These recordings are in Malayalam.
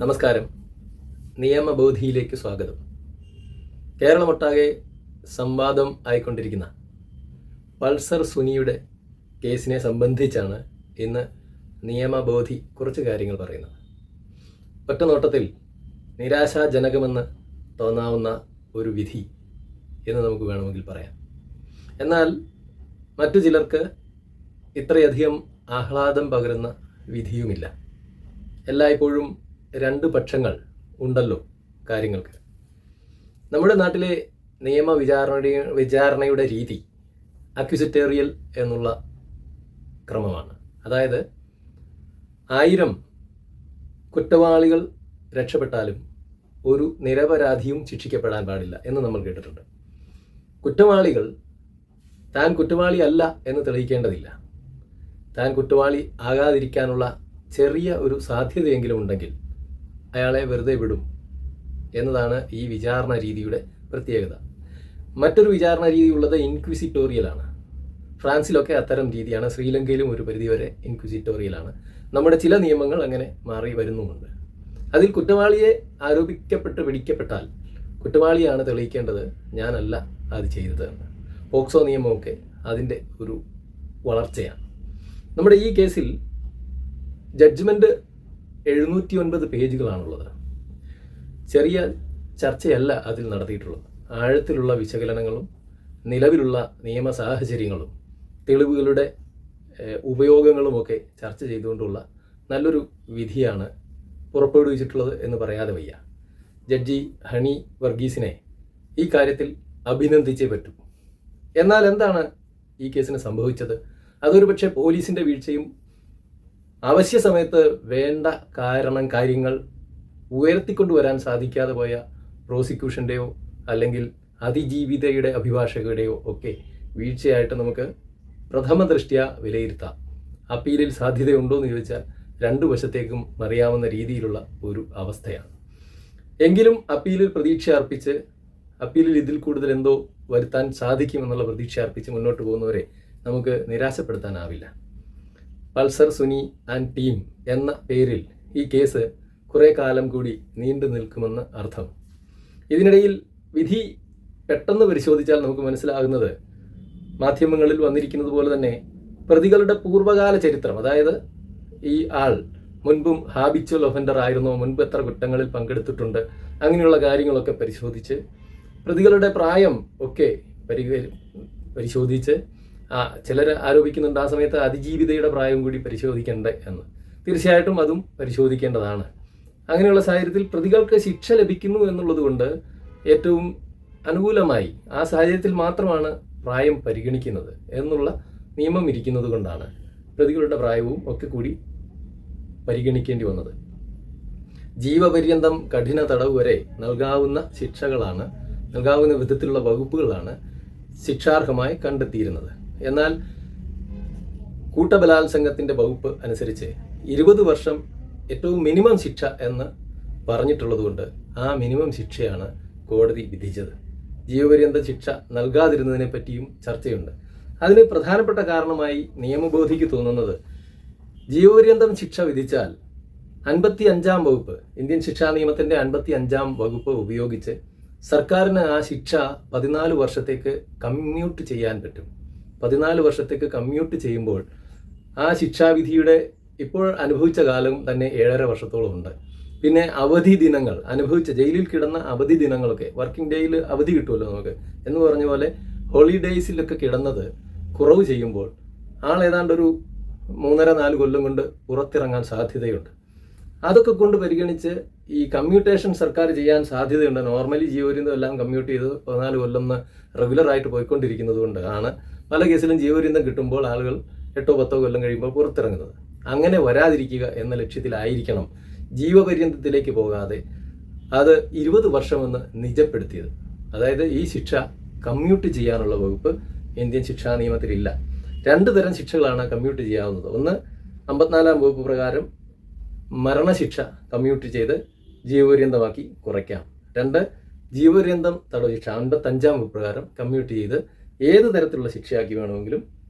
നമസ്കാരം. നിയമബോധിയിലേക്ക് സ്വാഗതം. കേരളമൊട്ടാകെ സംവാദം ആയിക്കൊണ്ടിരിക്കുന്ന പൾസർ സുനിയുടെ കേസിനെ സംബന്ധിച്ചാണ് ഇന്ന് നിയമബോധി കുറച്ച് കാര്യങ്ങൾ പറയുന്നത്. ഒറ്റ നോട്ടത്തിൽ നിരാശാജനകമെന്ന് തോന്നാവുന്ന ഒരു വിധി എന്ന് നമുക്ക് വേണമെങ്കിൽ പറയാം. എന്നാൽ മറ്റു ചിലർക്ക് ഇത്രയധികം ആഹ്ലാദം പകരുന്ന വിധിയുമില്ല. എല്ലായ്പ്പോഴും രണ്ട് പക്ഷങ്ങൾ ഉണ്ടല്ലോ കാര്യങ്ങൾക്ക്. നമ്മുടെ നാട്ടിലെ വിചാരണയുടെ രീതി അക്വിസിറ്റേറിയൽ എന്നുള്ള ക്രമമാണ്. അതായത് 1000 കുറ്റവാളികൾ രക്ഷപ്പെട്ടാലും ഒരു നിരപരാധിയും ശിക്ഷിക്കപ്പെടാൻ പാടില്ല എന്ന് നമ്മൾ കേട്ടിട്ടുണ്ട്. കുറ്റവാളികൾ താൻ കുറ്റവാളിയല്ല എന്ന് തെളിയിക്കേണ്ടതില്ല. താൻ കുറ്റവാളി ആകാതിരിക്കാനുള്ള ചെറിയ ഒരു സാധ്യതയെങ്കിലും ഉണ്ടെങ്കിൽ അയാളെ വെറുതെ വിടും എന്നതാണ് ഈ വിചാരണ രീതിയുടെ പ്രത്യേകത. മറ്റൊരു വിചാരണ രീതി ഉള്ളത് ഇൻക്വിസിറ്റോറിയലാണ്. ഫ്രാൻസിലൊക്കെ അത്തരം രീതിയാണ്. ശ്രീലങ്കയിലും ഒരു പരിധിവരെ ഇൻക്വിസിറ്റോറിയലാണ്. നമ്മുടെ ചില നിയമങ്ങൾ അങ്ങനെ മാറി വരുന്നുമുണ്ട്. അതിൽ കുറ്റവാളിയെ ആരോപിക്കപ്പെട്ട് പിടിക്കപ്പെട്ടാൽ കുറ്റവാളിയാണ് തെളിയിക്കേണ്ടത്, ഞാനല്ല അത് ചെയ്തത് എന്ന്. പോക്സോ നിയമമൊക്കെ അതിൻ്റെ ഒരു വളർച്ചയാണ്. നമ്മുടെ ഈ കേസിൽ ജഡ്ജ്മെൻറ്റ് 709 പേജുകളാണുള്ളത്. ചെറിയ ചർച്ചയല്ല അതിൽ നടത്തിയിട്ടുള്ളത്. ആഴത്തിലുള്ള വിശകലനങ്ങളും നിലവിലുള്ള നിയമ സാഹചര്യങ്ങളും തെളിവുകളുടെ ഉപയോഗങ്ങളുമൊക്കെ ചർച്ച ചെയ്തുകൊണ്ടുള്ള നല്ലൊരു വിധിയാണ് പുറപ്പെടുവിച്ചിട്ടുള്ളത് എന്ന് പറയാതെ വയ്യ. ജഡ്ജി ഹണി വർഗീസിനെ ഈ കാര്യത്തിൽ അഭിനന്ദിച്ചേ പറ്റൂ. എന്നാൽ എന്താണ് ഈ കേസിന് സംഭവിച്ചത്? അതൊരു പക്ഷേ പോലീസിൻ്റെ വീഴ്ചയും അവശ്യ സമയത്ത് വേണ്ട കാര്യങ്ങൾ ഉയർത്തിക്കൊണ്ടുവരാൻ സാധിക്കാതെ പോയ പ്രോസിക്യൂഷൻ്റെയോ അല്ലെങ്കിൽ അതിജീവിതയുടെ അഭിഭാഷകരുടെയോ ഒക്കെ വീഴ്ചയായിട്ട് നമുക്ക് പ്രഥമ ദൃഷ്ട്യാ വിലയിരുത്താം. അപ്പീലിൽ സാധ്യതയുണ്ടോ എന്ന് ചോദിച്ചാൽ രണ്ടു വശത്തേക്കും അറിയാവുന്ന രീതിയിലുള്ള ഒരു അവസ്ഥയാണ്. എങ്കിലും അപ്പീലിൽ പ്രതീക്ഷ അർപ്പിച്ച് അപ്പീലിൽ ഇതിൽ കൂടുതൽ എന്തോ വരുത്താൻ സാധിക്കുമെന്നുള്ള പ്രതീക്ഷ അർപ്പിച്ച് മുന്നോട്ട് പോകുന്നവരെ നമുക്ക് നിരാശപ്പെടുത്താനാവില്ല. പൾസർ സുനി ആൻഡ് ടീം എന്ന പേരിൽ ഈ കേസ് കുറേ കാലം കൂടി നീണ്ടു നിൽക്കുമെന്ന് അർത്ഥം. ഇതിനിടയിൽ വിധി പെട്ടെന്ന് പരിശോധിച്ചാൽ നമുക്ക് മനസ്സിലാകുന്നത് മാധ്യമങ്ങളിൽ വന്നിരിക്കുന്നത് പോലെ തന്നെ പ്രതികളുടെ പൂർവ്വകാല ചരിത്രം, അതായത് ഈ ആൾ മുൻപും ഹാബിച്വൽ ഒഫൻഡർ ആയിരുന്നോ, മുൻപ് എത്ര കുറ്റങ്ങളിൽ പങ്കെടുത്തിട്ടുണ്ട്, അങ്ങനെയുള്ള കാര്യങ്ങളൊക്കെ പരിശോധിച്ച് പ്രതികളുടെ പ്രായം ഒക്കെ പരിശോധിച്ച് ചിലർ ആരോപിക്കുന്നുണ്ട് ആ സമയത്ത് അതിജീവിതയുടെ പ്രായം കൂടി പരിശോധിക്കേണ്ട എന്ന്. തീർച്ചയായിട്ടും അതും പരിശോധിക്കേണ്ടതാണ്. അങ്ങനെയുള്ള സാഹചര്യത്തിൽ പ്രതികൾക്ക് ശിക്ഷ ലഭിക്കുന്നു എന്നുള്ളത് കൊണ്ട് ഏറ്റവും അനുകൂലമായി ആ സാഹചര്യത്തിൽ മാത്രമാണ് പ്രായം പരിഗണിക്കുന്നത് എന്നുള്ള നിയമം ഇരിക്കുന്നത് കൊണ്ടാണ് പ്രതികളുടെ പ്രായവും ഒക്കെ കൂടി പരിഗണിക്കേണ്ടി വന്നത്. ജീവപര്യന്തം കഠിന തടവ് വരെ നൽകാവുന്ന ശിക്ഷകളാണ്, നൽകാവുന്ന വിധത്തിലുള്ള വകുപ്പുകളാണ് ശിക്ഷാർഹമായി കണ്ടെത്തിയിരുന്നത്. എന്നാൽ കൂട്ടബലാത്സംഗത്തിൻ്റെ വകുപ്പ് അനുസരിച്ച് 20 വർഷം ഏറ്റവും മിനിമം ശിക്ഷ എന്ന് പറഞ്ഞിട്ടുള്ളത് കൊണ്ട് ആ മിനിമം ശിക്ഷയാണ് കോടതി വിധിച്ചത്. ജീവപര്യന്ത ശിക്ഷ നൽകാതിരുന്നതിനെ പറ്റിയും ചർച്ചയുണ്ട്. അതിന് പ്രധാനപ്പെട്ട കാരണമായി നിയമബോധിക്ക് തോന്നുന്നത്, ജീവപര്യന്തം ശിക്ഷ വിധിച്ചാൽ 55-ാം വകുപ്പ്, ഇന്ത്യൻ ശിക്ഷാ നിയമത്തിൻ്റെ 55-ാം വകുപ്പ് ഉപയോഗിച്ച് സർക്കാരിന് ആ ശിക്ഷ 14 വർഷത്തേക്ക് കമ്മ്യൂട്ട് ചെയ്യാൻ പറ്റും. 14 വർഷത്തേക്ക് കമ്മ്യൂട്ട് ചെയ്യുമ്പോൾ ആ ശിക്ഷാവിധിയുടെ ഇപ്പോൾ അനുഭവിച്ച കാലം തന്നെ 7.5 വർഷത്തോളം ഉണ്ട്. പിന്നെ അവധി ദിനങ്ങൾ അനുഭവിച്ച, ജയിലിൽ കിടന്ന അവധി ദിനങ്ങളൊക്കെ, വർക്കിംഗ് ഡേയിൽ അവധി കിട്ടുമല്ലോ നമുക്ക് എന്ന് പറഞ്ഞ പോലെ ഹോളിഡേയ്സിലൊക്കെ കിടന്നത് കുറവ് ചെയ്യുമ്പോൾ ആൾ ഏതാണ്ട് ഒരു 3.5-4 കൊല്ലം കൊണ്ട് പുറത്തിറങ്ങാൻ സാധ്യതയുണ്ട്. അതൊക്കെ കൊണ്ട് പരിഗണിച്ച് ഈ കമ്മ്യൂട്ടേഷൻ സർക്കാർ ചെയ്യാൻ സാധ്യതയുണ്ട്. നോർമലി ജീവപര്യന്തം എല്ലാം കമ്മ്യൂട്ട് ചെയ്ത് 14 കൊല്ലം റെഗുലറായിട്ട് പോയിക്കൊണ്ടിരിക്കുന്നത് കൊണ്ട് ആണ് പല കേസിലും ജീവപര്യന്തം കിട്ടുമ്പോൾ ആളുകൾ 8-10 കൊല്ലം കഴിയുമ്പോൾ പുറത്തിറങ്ങുന്നത്. അങ്ങനെ വരാതിരിക്കുക എന്ന ലക്ഷ്യത്തിലായിരിക്കണം ജീവപര്യന്തത്തിലേക്ക് പോകാതെ അത് 20 വർഷമെന്ന് നിജപ്പെടുത്തിയത്. അതായത് ഈ ശിക്ഷ കമ്മ്യൂട്ട് ചെയ്യാനുള്ള വകുപ്പ് ഇന്ത്യൻ ശിക്ഷാ നിയമത്തിലില്ല. 2 തരം ശിക്ഷകളാണ് കമ്മ്യൂട്ട് ചെയ്യാവുന്നത്. ഒന്ന്, 54-ാം വകുപ്പ് പ്രകാരം മരണശിക്ഷ കമ്മ്യൂട്ട് ചെയ്ത് ജീവപര്യന്തമാക്കി കുറയ്ക്കാം. 2, ജീവപര്യന്തം തടവ് ശിക്ഷ 55-ാം വകുപ്പ് പ്രകാരം കമ്മ്യൂട്ട് ചെയ്ത് ഏത് തരത്തിലുള്ള ശിക്ഷയാക്കി വേണമെങ്കിലും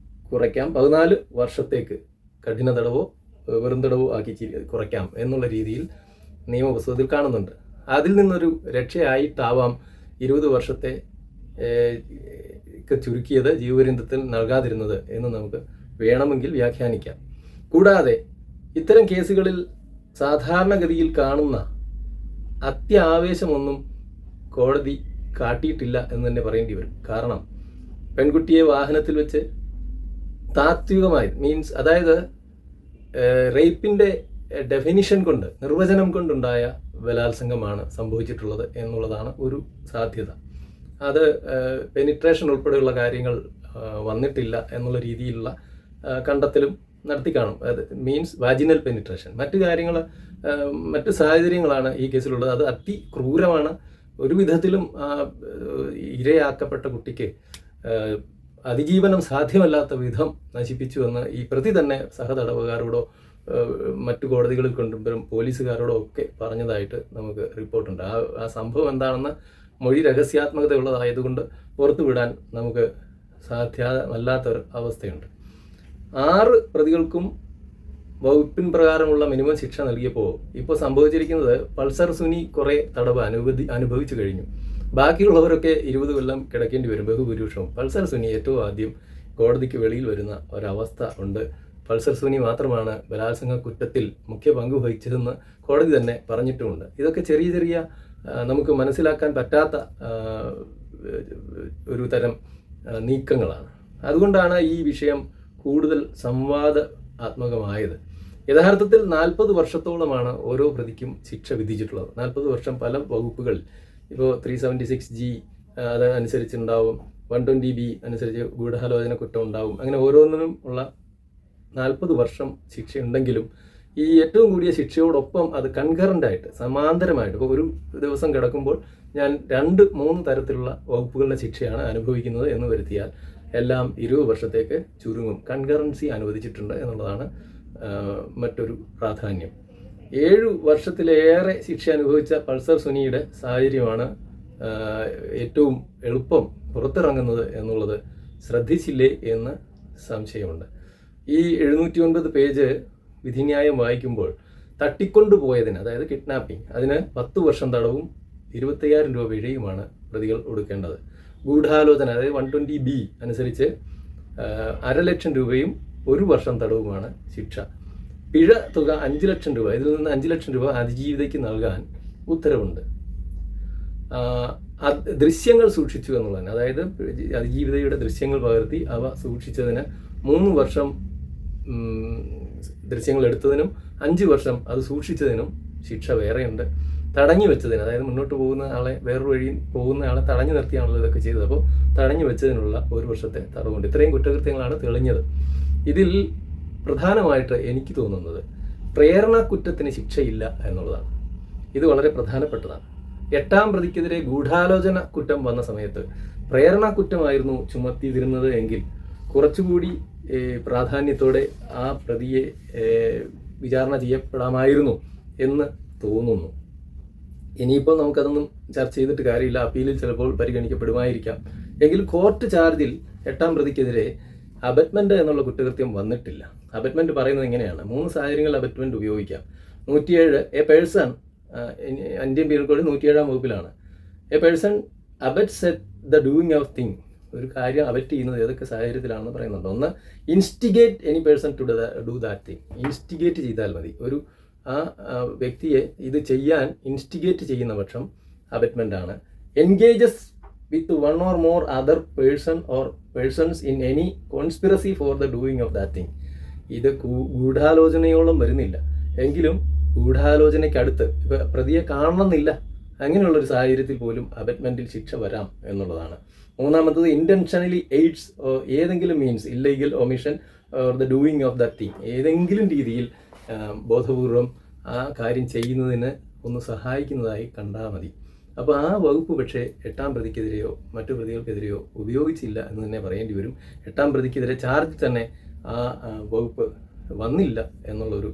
കുറയ്ക്കാം. 14 വർഷത്തേക്ക് കഠിന തടവോ വെറും തടവോ ആക്കി കുറയ്ക്കാം എന്നുള്ള രീതിയിൽ നിയമപുസ്തകത്തിൽ കാണുന്നുണ്ട്. അതിൽ നിന്നൊരു രക്ഷയായിട്ടാവാം 20 വർഷത്തെ ചുരുക്കിയത് ജീവപര്യന്തത്തിൽ നൽകാതിരുന്നത് എന്ന് നമുക്ക് വേണമെങ്കിൽ വ്യാഖ്യാനിക്കാം. കൂടാതെ ഇത്തരം കേസുകളിൽ സാധാരണഗതിയിൽ കാണുന്ന അത്യാവേശമൊന്നും കോടതി കാട്ടിയിട്ടില്ല എന്ന് തന്നെ പറയേണ്ടി വരും. കാരണം പെൺകുട്ടിയെ വാഹനത്തിൽ വെച്ച് താത്വികമായി അതായത് റേപ്പിൻ്റെ ഡെഫിനിഷൻ കൊണ്ട്, നിർവചനം കൊണ്ടുണ്ടായ ബലാത്സംഗമാണ് സംഭവിച്ചിട്ടുള്ളത് എന്നുള്ളതാണ് ഒരു സാധ്യത. അത് പെനിട്രേഷൻ ഉൾപ്പെടെയുള്ള കാര്യങ്ങൾ വന്നിട്ടില്ല എന്നുള്ള രീതിയിലുള്ള കണ്ടെത്തലും നടത്തി കാണും. അത് വാജിനൽ പെനിട്രേഷൻ. മറ്റ് സാഹചര്യങ്ങളാണ് ഈ കേസിലുള്ളത്. അത് അതിക്രൂരമാണ്. ഒരു വിധത്തിലും ഇരയാക്കപ്പെട്ട കുട്ടിക്ക് അതിജീവനം സാധ്യമല്ലാത്ത വിധം നശിപ്പിച്ചുവെന്ന് ഈ പ്രതി തന്നെ സഹതടവുകാരോടോ മറ്റു കോടതികളിൽ കൊണ്ടുവരും പോലീസുകാരോടോ ഒക്കെ പറഞ്ഞതായിട്ട് നമുക്ക് റിപ്പോർട്ടുണ്ട്. ആ സംഭവം എന്താണെന്ന് മൊഴി രഹസ്യാത്മകതയുള്ളതായതുകൊണ്ട് പുറത്തുവിടാൻ നമുക്ക് സാധ്യമല്ലാത്തൊരു അവസ്ഥയുണ്ട്. 6 പ്രതികൾക്കും വകുപ്പിൻ പ്രകാരമുള്ള മിനിമം ശിക്ഷ നൽകിയപ്പോൾ ഇപ്പോൾ സംഭവിച്ചിരിക്കുന്നത് പൾസർ സുനി കുറേ തടവ് അനുഭവിച്ചു കഴിഞ്ഞു. ബാക്കിയുള്ളവരൊക്കെ 20 കൊല്ലം കിടക്കേണ്ടി വരും ബഹുഭൂരിപക്ഷവും. പൾസർ സുനി ഏറ്റവും ആദ്യം കോടതിക്ക് വെളിയിൽ വരുന്ന ഒരവസ്ഥ ഉണ്ട്. പൾസർ സുനി മാത്രമാണ് ബലാത്സംഗ കുറ്റത്തിൽ മുഖ്യ പങ്ക് വഹിച്ചതെന്ന് കോടതി തന്നെ പറഞ്ഞിട്ടുമുണ്ട്. ഇതൊക്കെ ചെറിയ നമുക്ക് മനസ്സിലാക്കാൻ പറ്റാത്ത ഒരു തരം നീക്കങ്ങളാണ്. അതുകൊണ്ടാണ് ഈ വിഷയം കൂടുതൽ സംവാദാത്മകമായത്. യഥാർത്ഥത്തിൽ 40 വർഷത്തോളമാണ് ഓരോ പ്രതിക്കും ശിക്ഷ വിധിച്ചിട്ടുള്ളത്. 40 വർഷം പല വകുപ്പുകളിൽ. ഇപ്പോൾ 376G അതനുസരിച്ചുണ്ടാവും, 120B അനുസരിച്ച് ഗൂഢാലോചന കുറ്റം ഉണ്ടാവും. അങ്ങനെ ഓരോന്നിനും ഉള്ള 40 വർഷം ശിക്ഷയുണ്ടെങ്കിലും ഈ ഏറ്റവും കൂടിയ ശിക്ഷയോടൊപ്പം അത് കൺകറൻ്റായിട്ട് സമാന്തരമായിട്ട് ഇപ്പോൾ ഒരു ദിവസം കിടക്കുമ്പോൾ ഞാൻ 2-3 തരത്തിലുള്ള വകുപ്പുകളുടെ ശിക്ഷയാണ് അനുഭവിക്കുന്നത് എന്ന് വരുത്തിയാൽ എല്ലാം 20 വർഷത്തേക്ക് ചുരുങ്ങും. കൺകറൻസി അനുവദിച്ചിട്ടുണ്ട് എന്നുള്ളതാണ് മറ്റൊരു പ്രാധാന്യം. 7 വർഷത്തിലേറെ ശിക്ഷ അനുഭവിച്ച പൾസർ സുനിയുടെ സാഹചര്യമാണ് ഏറ്റവും എളുപ്പം പുറത്തിറങ്ങുന്നത് എന്നുള്ളത് ശ്രദ്ധിച്ചില്ലേ എന്ന് സംശയമുണ്ട്. ഈ 709 പേജ് വിധിന്യായം വായിക്കുമ്പോൾ തട്ടിക്കൊണ്ടുപോയതിന്, അതായത് കിഡ്നാപ്പിംഗ്, അതിന് 10 വർഷം തടവും 25,000 രൂപ പിഴയുമാണ് പ്രതികൾ കൊടുക്കേണ്ടത്. ഗൂഢാലോചന, അതായത് 120B അനുസരിച്ച് 500,000 രൂപയും 1 വർഷം തടവുമാണ് ശിക്ഷ. പിഴ തുക 5 ലക്ഷം രൂപ. ഇതിൽ നിന്ന് 5 ലക്ഷം രൂപ അതിജീവിതയ്ക്ക് നൽകാൻ ഉത്തരവുണ്ട്. ദൃശ്യങ്ങൾ സൂക്ഷിച്ചു എന്നുള്ളതാണ്. അതായത് അതിജീവിതയുടെ ദൃശ്യങ്ങൾ പകർത്തി അവ സൂക്ഷിച്ചതിന് 3 വർഷം, ദൃശ്യങ്ങൾ എടുത്തതിനും 5 വർഷം അത് സൂക്ഷിച്ചതിനും ശിക്ഷ വേറെയുണ്ട്. തടഞ്ഞു വെച്ചതിന്, അതായത് മുന്നോട്ട് പോകുന്ന ആളെ, വേറൊരു വഴി പോകുന്ന ആളെ തടഞ്ഞു നിർത്തിയാണല്ലോ ഇതൊക്കെ ചെയ്തത്. അപ്പോൾ തടഞ്ഞു വെച്ചതിനുള്ള 1 വർഷത്തെ തടവുണ്ട്. ഇത്രയും കുറ്റകൃത്യങ്ങളാണ് തെളിഞ്ഞത്. ഇതിൽ പ്രധാനമായിട്ട് എനിക്ക് തോന്നുന്നത് പ്രേരണക്കുറ്റത്തിന് ശിക്ഷയില്ല എന്നുള്ളതാണ്. ഇത് വളരെ പ്രധാനപ്പെട്ടതാണ്. 8-ാം പ്രതിക്കെതിരെ ഗൂഢാലോചന കുറ്റം വന്ന സമയത്ത് പ്രേരണക്കുറ്റമായിരുന്നു ചുമത്തിയിരുന്നത് എങ്കിൽ കുറച്ചുകൂടി പ്രാധാന്യത്തോടെ ആ പ്രതിയെ വിചാരണ ചെയ്യപ്പെടാമായിരുന്നു എന്ന് തോന്നുന്നു. ഇനിയിപ്പോൾ നമുക്കതൊന്നും ചർച്ച ചെയ്തിട്ട് കാര്യമില്ല. അപ്പീലിൽ ചിലപ്പോൾ പരിഗണിക്കപ്പെടുമായിരിക്കാം. എങ്കിലും കോർട്ട് ചാർജിൽ 8-ാം പ്രതിക്കെതിരെ അബറ്റ്മെന്റ് എന്നുള്ള കുറ്റകൃത്യം വന്നിട്ടില്ല. അബറ്റ്മെന്റ് പറയുന്നത് ഇങ്ങനെയാണ്: 3 സാഹചര്യങ്ങളിൽ അബറ്റ്മെന്റ് ഉപയോഗിക്കാം. 107 a person, Indian penal code 107-ാം വകുപ്പിലാണ്. A person abets at the doing of thing. ഒരു കാര്യം അബറ്റ് ചെയ്യുന്നത് ഏതൊക്കെ സാഹചര്യത്തിലാണെന്ന് പറയുന്നുണ്ട്. ഒന്ന്, instigate any person to do that thing. Instigate ചെയ്താൽ മതി. ആ വ്യക്തിയെ ഇത് ചെയ്യാൻ ഇൻസ്റ്റിഗേറ്റ് ചെയ്യുന്ന പക്ഷം അബറ്റ്മെന്റ് ആണ്. Engages with 1 or more other person or persons in any conspiracy for the doing of that thing. ഇത് ഗൂഢാലോചനയോളം വരുന്നില്ല, എങ്കിലും ഗൂഢാലോചനയ്ക്കടുത്ത് ഇപ്പം പ്രതിയെ കാണണമെന്നില്ല, അങ്ങനെയുള്ളൊരു സാഹചര്യത്തിൽ പോലും അബറ്റ്മെന്റിൽ ശിക്ഷ വരാം എന്നുള്ളതാണ്. 3-ാമത്തത് ഇൻറ്റൻഷനലി എയ്ഡ്സ് ഏതെങ്കിലും means illegal omission or the doing of that thing. ഏതെങ്കിലും രീതിയിൽ ബോധപൂർവം ആ കാര്യം ചെയ്യുന്നതിന് ഒന്ന് സഹായിക്കുന്നതായി കണ്ടാൽ മതി. അപ്പോൾ ആ വകുപ്പ് പക്ഷേ 8-ാം പ്രതിക്കെതിരെയോ മറ്റു പ്രതികൾക്കെതിരെയോ ഉപയോഗിച്ചില്ല എന്ന് തന്നെ പറയേണ്ടി വരും. 8-ാം പ്രതിക്കെതിരെ ചാർജ് തന്നെ ആ വകുപ്പ് വന്നില്ല എന്നുള്ളൊരു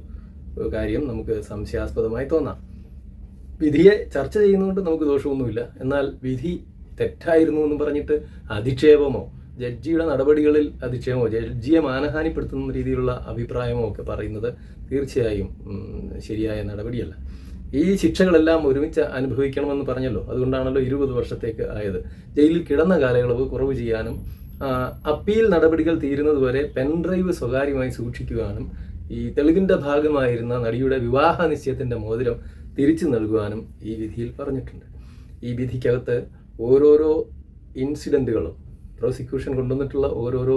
കാര്യം നമുക്ക് സംശയാസ്പദമായി തോന്നാം. വിധിയെ ചർച്ച ചെയ്യുന്നതുകൊണ്ട് നമുക്ക് ദോഷമൊന്നുമില്ല. എന്നാൽ വിധി തെറ്റായിരുന്നു എന്ന് പറഞ്ഞിട്ട് അധിക്ഷേപമോ ജഡ്ജിയുടെ നടപടികളിൽ അധിക്ഷേപമോ ജഡ്ജിയെ മാനഹാനിപ്പെടുത്തുന്ന രീതിയിലുള്ള അഭിപ്രായമോ ഒക്കെ പറയുന്നത് തീർച്ചയായും ശരിയായ നടപടിയല്ല. ഈ ശിക്ഷകളെല്ലാം ഒരുമിച്ച് അനുഭവിക്കണമെന്ന് പറഞ്ഞല്ലോ, അതുകൊണ്ടാണല്ലോ 20 വർഷത്തേക്ക് ആയത്. ജയിലിൽ കിടന്ന കാലയളവ് കുറവ് ചെയ്യാനും അപ്പീൽ നടപടികൾ തീരുന്നതുവരെ പെൻഡ്രൈവ് സ്വകാര്യമായി സൂക്ഷിക്കുവാനും ഈ തെളിവിൻ്റെ ഭാഗമായിരുന്ന നടിയുടെ വിവാഹ നിശ്ചയത്തിൻ്റെ മോതിരം തിരിച്ചു നൽകുവാനും ഈ വിധിയിൽ പറഞ്ഞിട്ടുണ്ട്. ഈ വിധിക്കകത്ത് ഓരോരോ ഇൻസിഡൻറ്റുകളും പ്രോസിക്യൂഷൻ കൊണ്ടുവന്നിട്ടുള്ള ഓരോരോ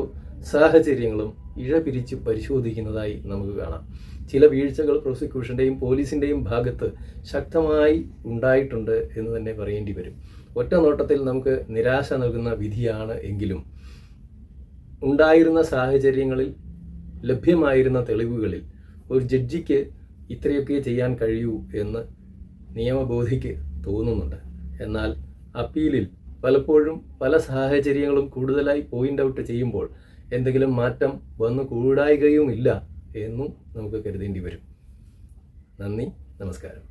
സാഹചര്യങ്ങളും ഇഴപിരിച്ച് പരിശോധിക്കുന്നതായി നമുക്ക് കാണാം. ചില വീഴ്ചകൾ പ്രോസിക്യൂഷൻ്റെയും പോലീസിൻ്റെയും ഭാഗത്ത് ശക്തമായി ഉണ്ടായിട്ടുണ്ട് എന്ന് തന്നെ പറയേണ്ടി വരും. ഒറ്റ നോട്ടത്തിൽ നമുക്ക് നിരാശ നൽകുന്ന വിധിയാണ് എങ്കിലും ഉണ്ടായിരുന്ന സാഹചര്യങ്ങളിൽ ലഭ്യമായിരുന്ന തെളിവുകളിൽ ഒരു ജഡ്ജിക്ക് ഇത്രയൊക്കെ ചെയ്യാൻ കഴിയൂ എന്ന് നിയമബോധിക്ക് തോന്നുന്നുണ്ട്. എന്നാൽ അപ്പീലിൽ പലപ്പോഴും പല സാഹചര്യങ്ങളും കൂടുതലായി പോയിൻ്റ് ഔട്ട് ചെയ്യുമ്പോൾ എന്തെങ്കിലും മാറ്റം വന്നു കൂടായികയുമില്ല എന്നും നമുക്ക് കരുതേണ്ടി വരും. നന്ദി, നമസ്കാരം.